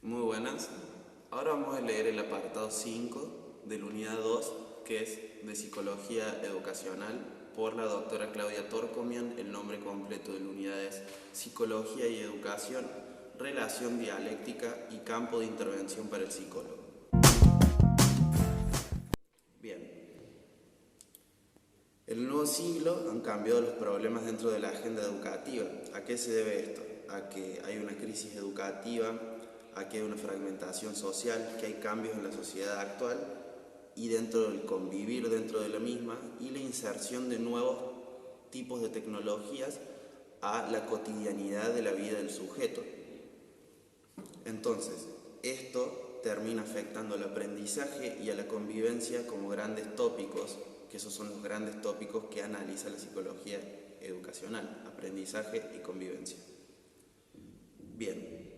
Muy buenas. Ahora vamos a leer el apartado 5 de la unidad 2, que es de Psicología Educacional, por la doctora Claudia Torcomian. El nombre completo de la unidad es Psicología y Educación, Relación Dialéctica y Campo de Intervención para el Psicólogo. Bien. En el nuevo siglo han cambiado los problemas dentro de la agenda educativa. ¿A qué se debe esto? A que hay una crisis educativa, a que hay una fragmentación social, que hay cambios en la sociedad actual y dentro del convivir dentro de la misma, y la inserción de nuevos tipos de tecnologías a la cotidianidad de la vida del sujeto. Entonces, esto termina afectando al aprendizaje y a la convivencia como grandes tópicos, que esos son los grandes tópicos que analiza la psicología educacional: aprendizaje y convivencia. Bien,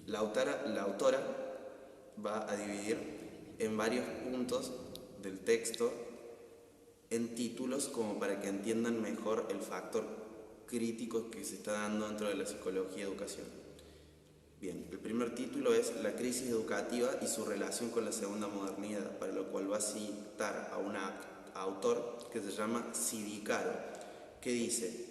la autora va a dividir en varios puntos del texto en títulos como para que entiendan mejor el factor crítico que se está dando dentro de la psicología educacional. Bien, el primer título es La crisis educativa y su relación con la segunda modernidad, para lo cual va a citar a un autor que se llama Sidicaro, que dice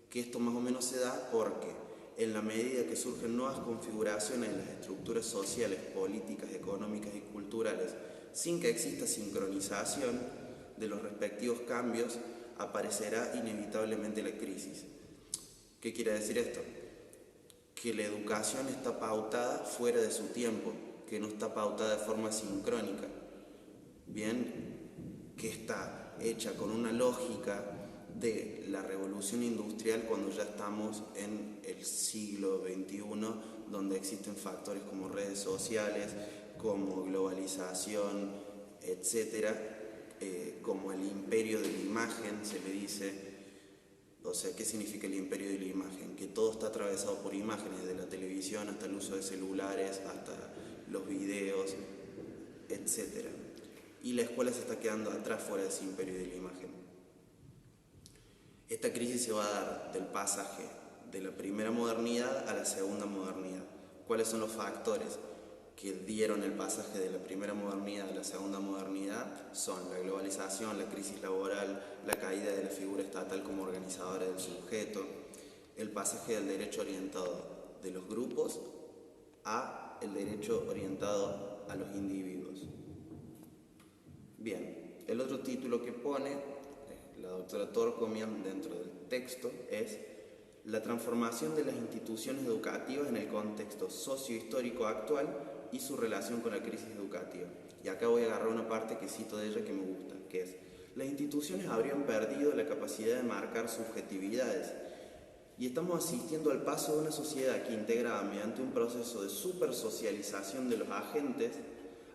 que esto más o menos se da porque en la medida que surgen nuevas configuraciones en las estructuras sociales, políticas, económicas y culturales, sin que exista sincronización de los respectivos cambios, aparecerá inevitablemente la crisis. ¿Qué quiere decir esto? Que la educación está pautada fuera de su tiempo, que no está pautada de forma sincrónica, bien, que está hecha con una lógica de la revolución industrial cuando ya estamos en el siglo XXI, donde existen factores como redes sociales, como globalización, etcétera, como el imperio de la imagen, se le dice. O sea, ¿qué significa el imperio de la imagen? Que todo está atravesado por imágenes, desde la televisión hasta el uso de celulares, hasta los videos, etcétera. Y la escuela se está quedando atrás, fuera de ese imperio de la imagen. Esta crisis se va a dar del pasaje de la primera modernidad a la segunda modernidad. ¿Cuáles son los factores que dieron el pasaje de la primera modernidad a la segunda modernidad? Son la globalización, la crisis laboral, la caída de la figura estatal como organizadora del sujeto, el pasaje del derecho orientado de los grupos a el derecho orientado a los individuos. Bien, el otro título que pone la doctora Torcomian dentro del texto es La transformación de las instituciones educativas en el contexto sociohistórico actual y su relación con la crisis educativa. Y acá voy a agarrar una parte que cito de ella que me gusta, que es: las instituciones habrían perdido la capacidad de marcar subjetividades y estamos asistiendo al paso de una sociedad que, integrada mediante un proceso de supersocialización de los agentes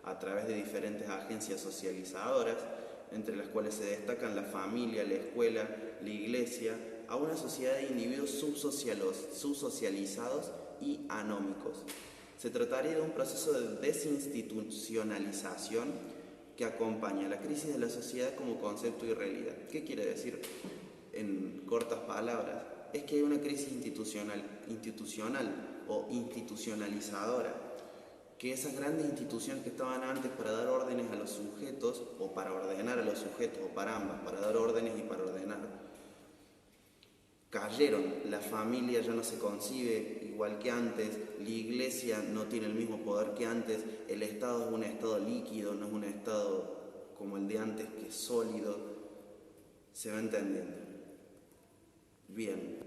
a través de diferentes agencias socializadoras, entre las cuales se destacan la familia, la escuela, la iglesia, a una sociedad de individuos subsocializados y anómicos. Se trataría de un proceso de desinstitucionalización que acompaña la crisis de la sociedad como concepto y realidad. ¿Qué quiere decir? En cortas palabras, es que hay una crisis institucional o institucionalizadora, que esas grandes instituciones que estaban antes para dar órdenes a los sujetos, o para ordenar a los sujetos, o para ambas, para dar órdenes y para ordenar, cayeron. La familia ya no se concibe igual que antes, la iglesia no tiene el mismo poder que antes, el Estado es un Estado líquido, no es un Estado como el de antes, que es sólido. ¿Se va entendiendo? Bien.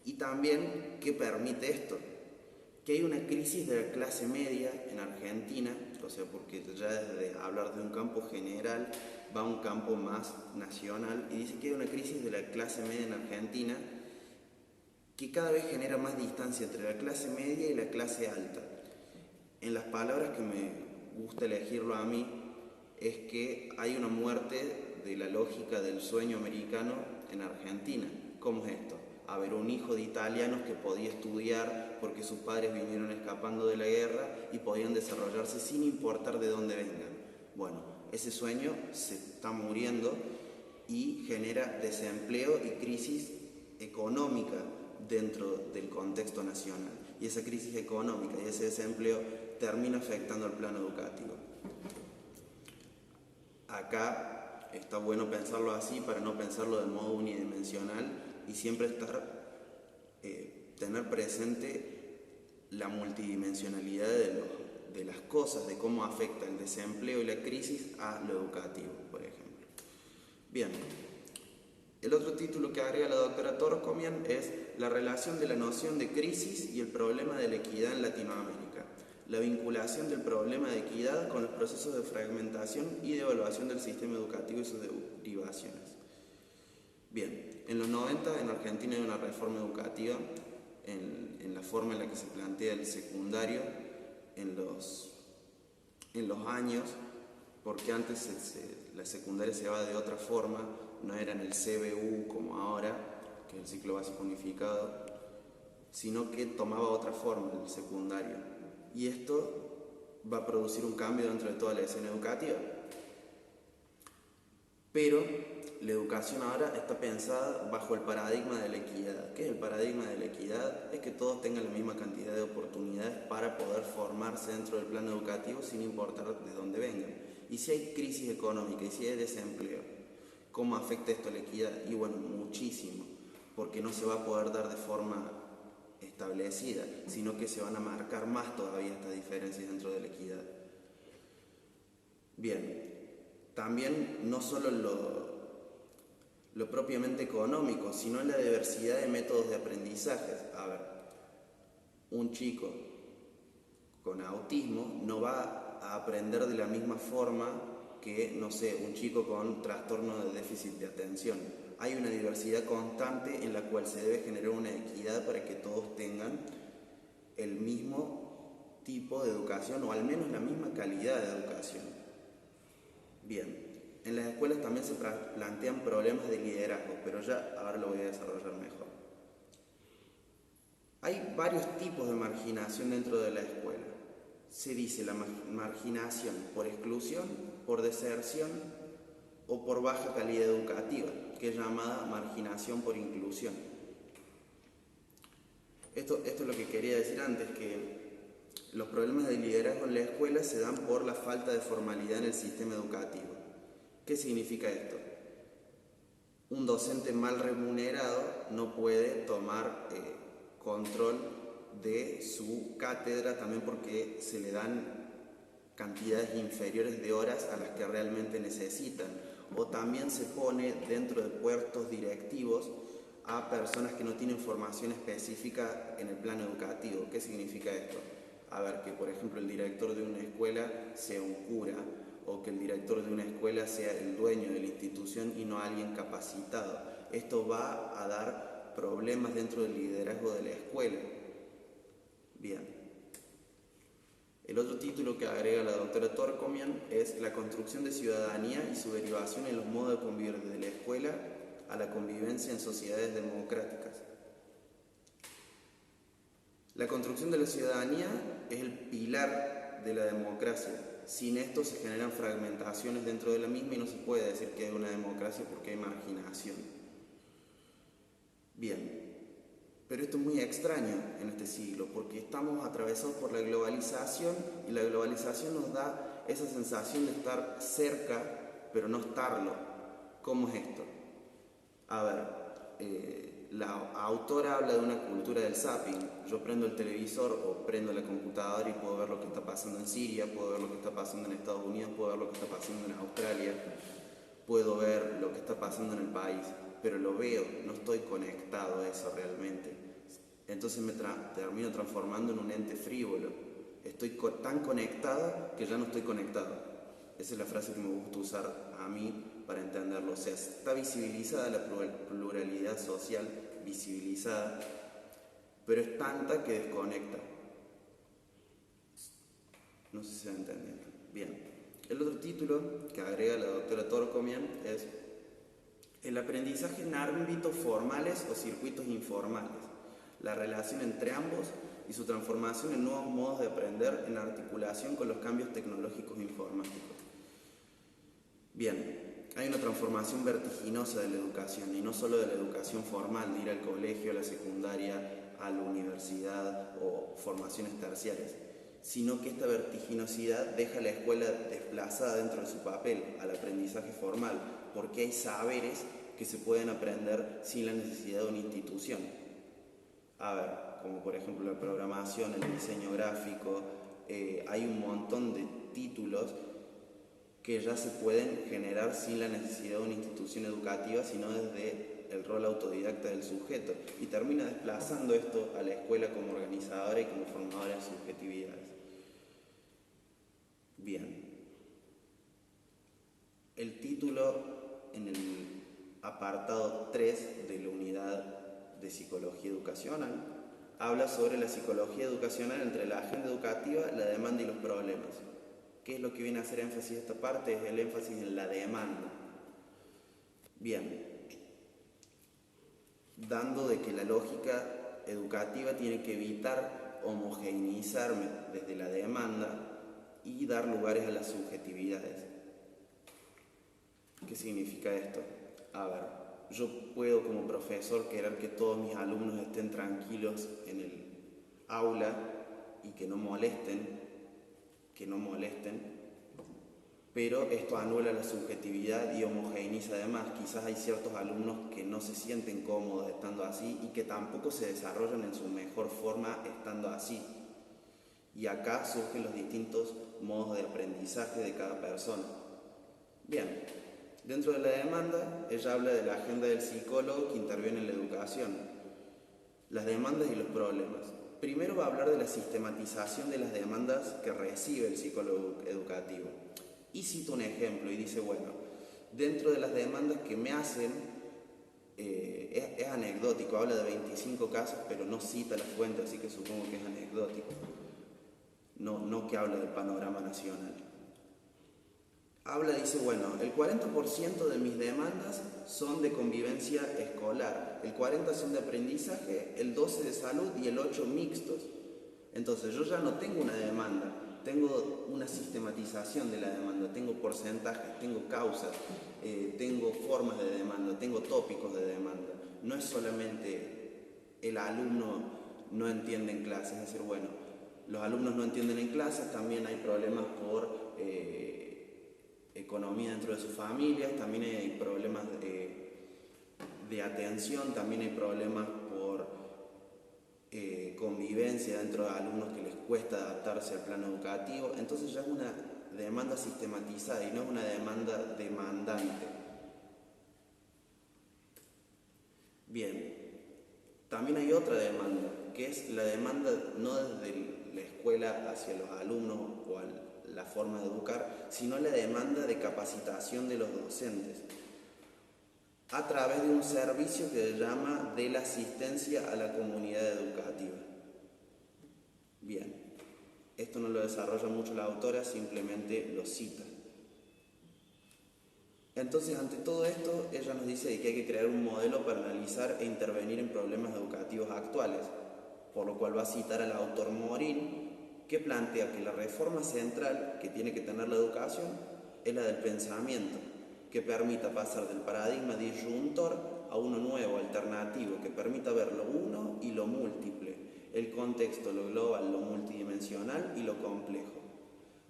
Y también, ¿qué permite esto? Que hay una crisis de la clase media en Argentina, o sea, porque ya desde hablar de un campo general va a un campo más nacional, y dice que hay una crisis de la clase media en Argentina que cada vez genera más distancia entre la clase media y la clase alta. En las palabras que me gusta elegirlo a mí, es que hay una muerte de la lógica del sueño americano en Argentina. ¿Cómo es esto? A ver, un hijo de italianos que podía estudiar porque sus padres vinieron escapando de la guerra y podían desarrollarse sin importar de dónde vengan. Bueno, ese sueño se está muriendo y genera desempleo y crisis económica dentro del contexto nacional. y esa crisis económica y ese desempleo termina afectando al plano educativo. Acá está bueno pensarlo así para no pensarlo de modo unidimensional y siempre tener presente la multidimensionalidad de las cosas, de cómo afecta el desempleo y la crisis a lo educativo, por ejemplo. Bien, el otro título que agrega la doctora Torcomian es la relación de la noción de crisis y el problema de la equidad en Latinoamérica, la vinculación del problema de equidad con los procesos de fragmentación y de evaluación del sistema educativo y sus derivaciones. Bien, en los 90 en Argentina hay una reforma educativa en la forma en la que se plantea el secundario en los años, porque antes la secundaria se daba de otra forma, no era en el CBU como ahora, que es el ciclo básico unificado, sino que tomaba otra forma el secundario. Y esto va a producir un cambio dentro de toda la escena educativa. Pero la educación ahora está pensada bajo el paradigma de la equidad. ¿Qué es el paradigma de la equidad? Es que todos tengan la misma cantidad de oportunidades para poder formarse dentro del plano educativo sin importar de dónde vengan. Y si hay crisis económica y si hay desempleo, ¿cómo afecta esto a la equidad? Y bueno, muchísimo, porque no se va a poder dar de forma establecida, sino que se van a marcar más todavía estas diferencias dentro de la equidad. Bien, también no solo lo propiamente económico, sino la diversidad de métodos de aprendizaje. A ver, un chico con autismo no va a aprender de la misma forma que, no sé, un chico con trastorno de déficit de atención. Hay una diversidad constante en la cual se debe generar una equidad para que todos tengan el mismo tipo de educación o al menos la misma calidad de educación. Bien, en las escuelas también se plantean problemas de liderazgo, pero ya ahora lo voy a desarrollar mejor. Hay varios tipos de marginación dentro de la escuela. Se dice la marginación por exclusión, por deserción o por baja calidad educativa, que es llamada marginación por inclusión. Esto es lo que quería decir antes, que los problemas de liderazgo en la escuela se dan por la falta de formalidad en el sistema educativo. ¿Qué significa esto? Un docente mal remunerado no puede tomar control de su cátedra también porque se le dan cantidades inferiores de horas a las que realmente necesitan. O también se pone dentro de puestos directivos a personas que no tienen formación específica en el plano educativo. ¿Qué significa esto? A ver, que por ejemplo el director de una escuela sea un cura, o que el director de una escuela sea el dueño de la institución y no alguien capacitado. Esto va a dar problemas dentro del liderazgo de la escuela. Bien. El otro título que agrega la doctora Torcomian es la construcción de ciudadanía y su derivación en los modos de convivir desde la escuela a la convivencia en sociedades democráticas. La construcción de la ciudadanía es el pilar de la democracia. Sin esto se generan fragmentaciones dentro de la misma y no se puede decir que hay una democracia porque hay marginación. Bien, pero esto es muy extraño en este siglo porque estamos atravesados por la globalización y la globalización nos da esa sensación de estar cerca pero no estarlo. ¿Cómo es esto? A ver, la autora habla de una cultura del zapping. Yo prendo el televisor o prendo la computadora y puedo ver lo que está pasando en Siria, puedo ver lo que está pasando en Estados Unidos, puedo ver lo que está pasando en Australia, puedo ver lo que está pasando en el país, pero lo veo, no estoy conectado a eso realmente. Entonces me termino transformando en un ente frívolo. Estoy tan conectado que ya no estoy conectado. Esa es la frase que me gusta usar a mí para entenderlo. O sea, está visibilizada la pluralidad social, visibilizada, pero es tanta que desconecta. No sé si se entiende. Bien. El otro título que agrega la doctora Torcomian es el aprendizaje en ámbitos formales o circuitos informales, la relación entre ambos y su transformación en nuevos modos de aprender en articulación con los cambios tecnológicos informáticos. Bien, hay una transformación vertiginosa de la educación, y no solo de la educación formal, de ir al colegio, a la secundaria, a la universidad o formaciones terciarias, sino que esta vertiginosidad deja a la escuela desplazada dentro de su papel, al aprendizaje formal, porque hay saberes que se pueden aprender sin la necesidad de una institución. A ver, como por ejemplo la programación, el diseño gráfico, hay un montón de títulos que ya se pueden generar sin la necesidad de una institución educativa, sino desde el rol autodidacta del sujeto, y termina desplazando esto a la escuela como organizadora y como formadora de subjetividades. Bien, el título en el apartado 3 de la unidad de psicología educacional habla sobre la psicología educacional entre la agenda educativa, la demanda y los problemas. ¿Qué es lo que viene a hacer énfasis esta parte? Es el énfasis en la demanda. Bien, dando de que la lógica educativa tiene que evitar homogeneizarme desde la demanda y dar lugares a las subjetividades. ¿Qué significa esto? A ver, yo puedo como profesor querer que todos mis alumnos estén tranquilos en el aula y que no molesten, pero esto anula la subjetividad y homogeneiza además. Quizás hay ciertos alumnos que no se sienten cómodos estando así y que tampoco se desarrollan en su mejor forma estando así. Y acá surgen los distintos modos de aprendizaje de cada persona. Bien, dentro de la demanda, ella habla de la agenda del psicólogo que interviene en la educación, las demandas y los problemas. Primero va a hablar de la sistematización de las demandas que recibe el psicólogo educativo. Y cita un ejemplo y dice, bueno, dentro de las demandas que me hacen, es anecdótico, habla de 25 casos, pero no cita la fuente, así que supongo que es anecdótico. No que habla del panorama nacional. Dice, bueno, el 40% de mis demandas son de convivencia escolar, el 40% son de aprendizaje, el 12% de salud y el 8% mixtos. Entonces yo ya no tengo una demanda, tengo una sistematización de la demanda, tengo porcentajes, tengo causas, tengo formas de demanda, tengo tópicos de demanda. No es solamente el alumno no entiende en clase, es decir, bueno, los alumnos no entienden en clases, también hay problemas por economía dentro de sus familias, también hay problemas de atención, también hay problemas por convivencia dentro de alumnos que les cuesta adaptarse al plano educativo. Entonces ya es una demanda sistematizada y no es una demanda demandante. Bien, también hay otra demanda, que es la demanda no desde la escuela hacia los alumnos o a la forma de educar, sino la demanda de capacitación de los docentes a través de un servicio que se llama de la asistencia a la comunidad educativa. Bien, esto no lo desarrolla mucho la autora, simplemente lo cita. Entonces, ante todo esto, ella nos dice que hay que crear un modelo para analizar e intervenir en problemas educativos actuales, por lo cual va a citar al autor Morín, que plantea que la reforma central que tiene que tener la educación es la del pensamiento, que permita pasar del paradigma disyuntor a uno nuevo, alternativo, que permita ver lo uno y lo múltiple, el contexto, lo global, lo multidimensional y lo complejo.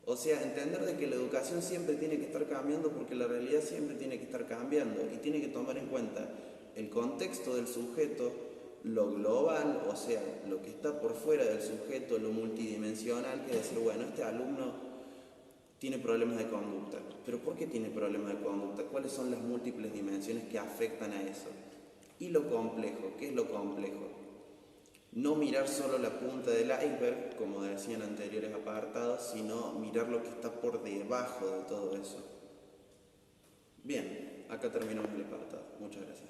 O sea, entender de que la educación siempre tiene que estar cambiando porque la realidad siempre tiene que estar cambiando y tiene que tomar en cuenta el contexto del sujeto, lo global, o sea, lo que está por fuera del sujeto, lo multidimensional, que es decir, bueno, este alumno tiene problemas de conducta. ¿Pero por qué tiene problemas de conducta? ¿Cuáles son las múltiples dimensiones que afectan a eso? Y lo complejo, ¿qué es lo complejo? No mirar solo la punta del iceberg, como decían anteriores apartados, sino mirar lo que está por debajo de todo eso. Bien, acá terminamos el apartado. Muchas gracias.